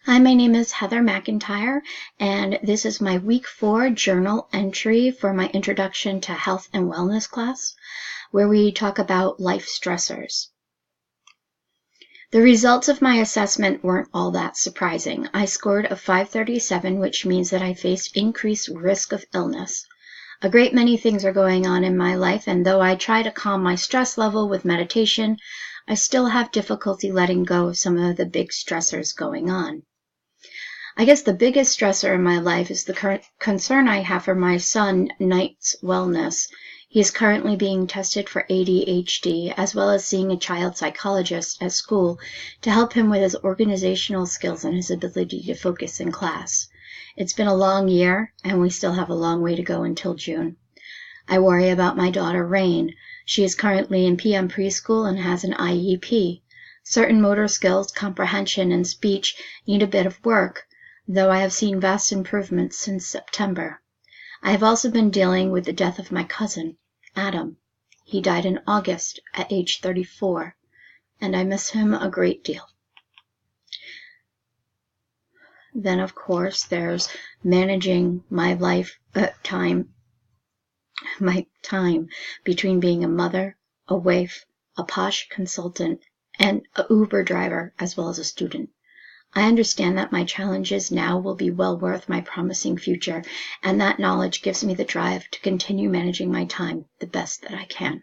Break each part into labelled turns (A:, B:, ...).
A: Hi, my name is Heather McIntyre, and this is my week 4 journal entry for my Introduction to Health and Wellness class, where we talk about life stressors. The results of my assessment weren't all that surprising. I scored a 537, which means that I faced increased risk of illness. A great many things are going on in my life, and though I try to calm my stress level with meditation, I still have difficulty letting go of some of the big stressors going on. I guess the biggest stressor in my life is the current concern I have for my son, Knight's wellness. He is currently being tested for ADHD, as well as seeing a child psychologist at school to help him with his organizational skills and his ability to focus in class. It's been a long year, and we still have a long way to go until June. I worry about my daughter, Rain. She is currently in PM preschool and has an IEP. Certain motor skills, comprehension, and speech need a bit of work, though I have seen vast improvements since September. I have also been dealing with the death of my cousin, Adam. He died in August at age 34, and I miss him a great deal. Then, of course, there's managing my time between being a mother, a wife, a posh consultant, and an Uber driver, as well as a student. I understand that my challenges now will be well worth my promising future, and that knowledge gives me the drive to continue managing my time the best that I can.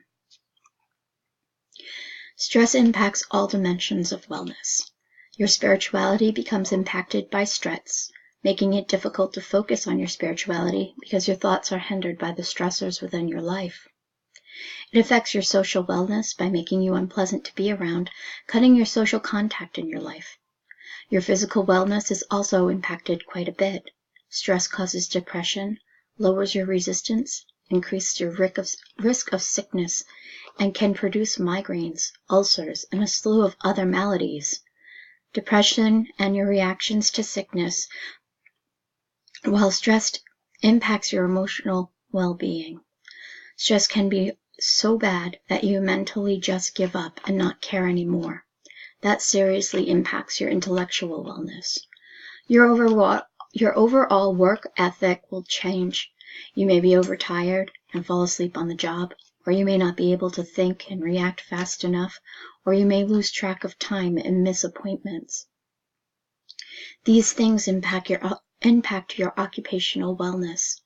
A: Stress impacts all dimensions of wellness. Your spirituality becomes impacted by stress, making it difficult to focus on your spirituality because your thoughts are hindered by the stressors within your life. It affects your social wellness by making you unpleasant to be around, cutting your social contact in your life. Your physical wellness is also impacted quite a bit. Stress causes depression, lowers your resistance, increases your risk of sickness, and can produce migraines, ulcers, and a slew of other maladies. Depression and your reactions to sickness, while stressed, impacts your emotional well-being. Stress can be so bad that you mentally just give up and not care anymore. That seriously impacts your intellectual wellness. Your overall work ethic will change. You may be overtired and fall asleep on the job, or you may not be able to think and react fast enough, or you may lose track of time and miss appointments. These things impact your occupational wellness,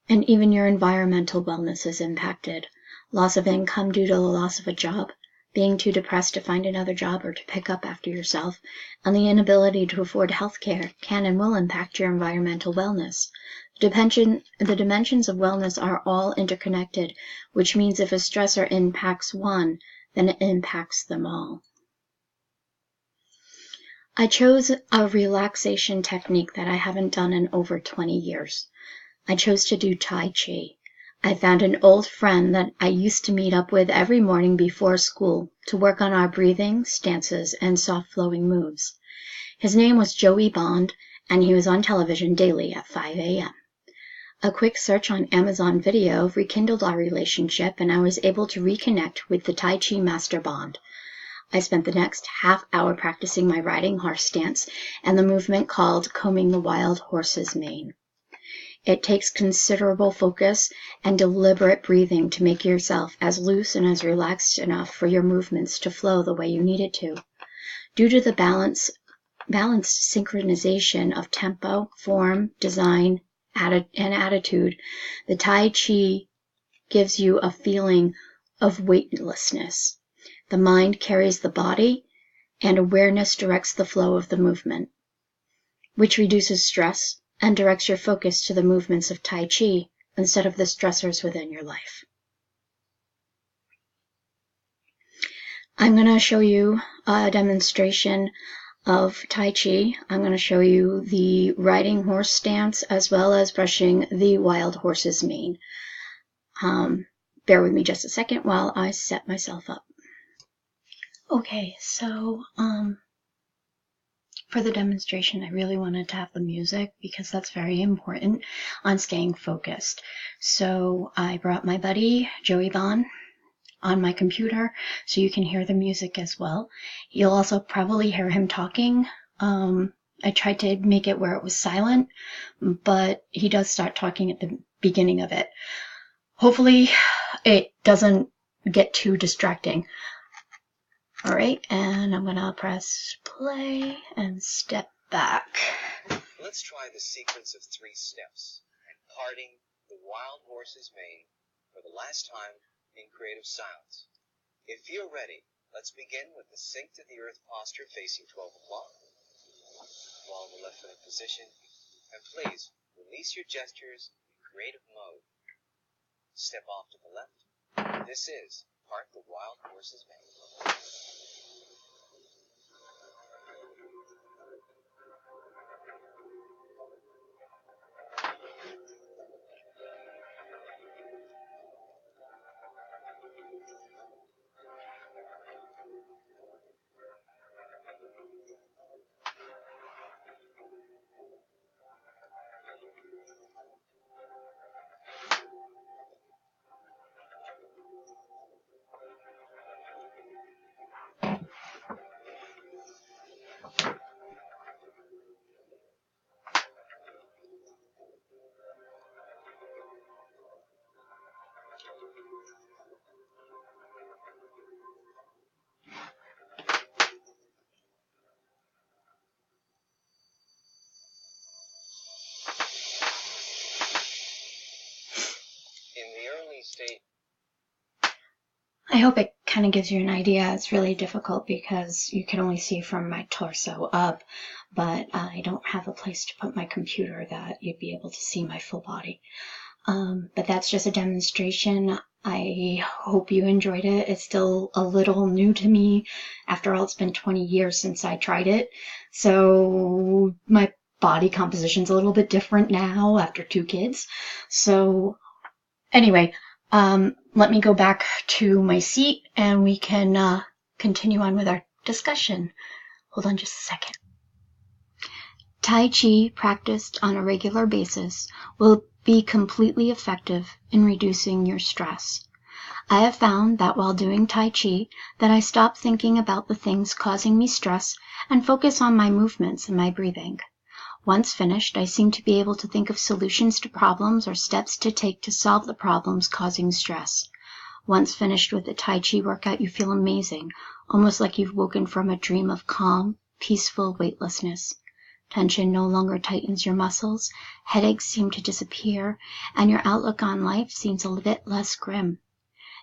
A: and even your environmental wellness is impacted. Loss of income due to the loss of a job, being too depressed to find another job or to pick up after yourself, and the inability to afford health care can and will impact your environmental wellness. The dimensions of wellness are all interconnected, which means if a stressor impacts one, then it impacts them all. I chose a relaxation technique that I haven't done in over 20 years. I chose to do Tai Chi. I found an old friend that I used to meet up with every morning before school to work on our breathing, stances, and soft flowing moves. His name was Joey Bond, and he was on television daily at 5 a.m. A quick search on Amazon Video rekindled our relationship, and I was able to reconnect with the Tai Chi Master Bond. I spent the next half hour practicing my riding horse stance and the movement called combing the wild horse's mane. It takes considerable focus and deliberate breathing to make yourself as loose and as relaxed enough for your movements to flow the way you need it to. Due to the balanced synchronization of tempo, form, design, and attitude, the Tai Chi gives you a feeling of weightlessness. The mind carries the body, and awareness directs the flow of the movement, which reduces stress and directs your focus to the movements of Tai Chi instead of the stressors within your life. I'm going to show you a demonstration of Tai Chi. I'm going to show you the riding horse stance as well as brushing the wild horse's mane. Bear with me just a second while I set myself up. Okay, so for the demonstration, I really wanted to have the music because that's very important on staying focused. So I brought my buddy, Joey Bond, on my computer so you can hear the music as well. You'll also probably hear him talking I tried to make it where it was silent, but he does start talking at the beginning of it. Hopefully it doesn't get too distracting. All right, and I'm gonna press play and step back.
B: Let's try the sequence of 3 steps and parting the wild horse's mane for the last time in creative silence. If you're ready, let's begin with the sink to the earth posture facing 12 o'clock. While in the left foot in position, and please release your gestures in creative mode. Step off to the left. This is part the wild horse's mane. In the early state,
A: I hope it kind of gives you an idea. It's really difficult because you can only see from my torso up, but I don't have a place to put my computer that you'd be able to see my full body. But that's just a demonstration. I hope you enjoyed it. It's still a little new to me. After all, it's been 20 years since I tried it. So my body composition's a little bit different now after 2 kids. So anyway, let me go back to my seat and we can continue on with our discussion. Hold on just a second. Tai Chi practiced on a regular basis will be completely effective in reducing your stress. I have found that while doing Tai Chi that I stop thinking about the things causing me stress and focus on my movements and my breathing. Once finished, I seem to be able to think of solutions to problems or steps to take to solve the problems causing stress. Once finished with the Tai Chi workout, you feel amazing, almost like you've woken from a dream of calm, peaceful weightlessness. Tension no longer tightens your muscles, headaches seem to disappear, and your outlook on life seems a bit less grim.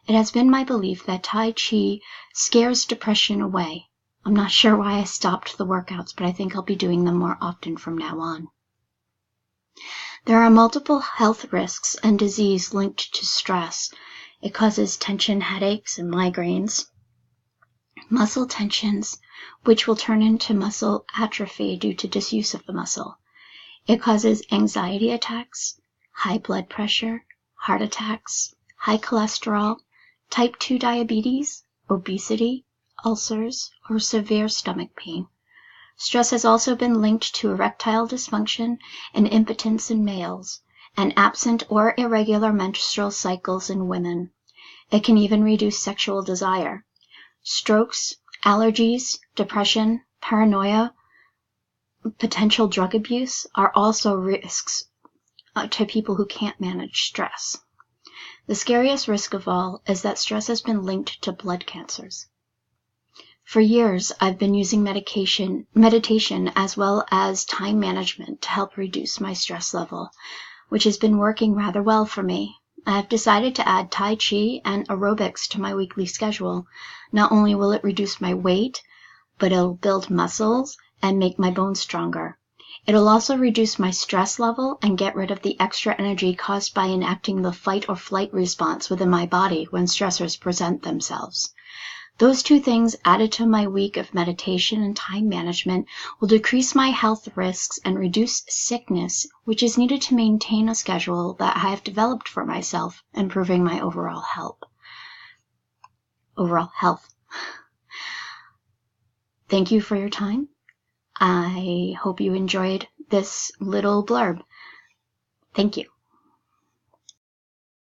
A: It has been my belief that Tai Chi scares depression away. I'm not sure why I stopped the workouts, but I think I'll be doing them more often from now on. There are multiple health risks and disease linked to stress. It causes tension, headaches, and migraines. Muscle tensions, which will turn into muscle atrophy due to disuse of the muscle. It causes anxiety attacks, high blood pressure, heart attacks, high cholesterol, type 2 diabetes, obesity, ulcers, or severe stomach pain. Stress has also been linked to erectile dysfunction and impotence in males, and absent or irregular menstrual cycles in women. It can even reduce sexual desire. Strokes, allergies, depression, paranoia, potential drug abuse are also risks to people who can't manage stress. The scariest risk of all is that stress has been linked to blood cancers. For years, I've been using meditation as well as time management to help reduce my stress level, which has been working rather well for me. I have decided to add Tai Chi and aerobics to my weekly schedule. Not only will it reduce my weight, but it'll build muscles and make my bones stronger. It'll also reduce my stress level and get rid of the extra energy caused by enacting the fight or flight response within my body when stressors present themselves. Those 2 things added to my week of meditation and time management will decrease my health risks and reduce sickness, which is needed to maintain a schedule that I have developed for myself, improving my overall health. Thank you for your time. I hope you enjoyed this little blurb. Thank you.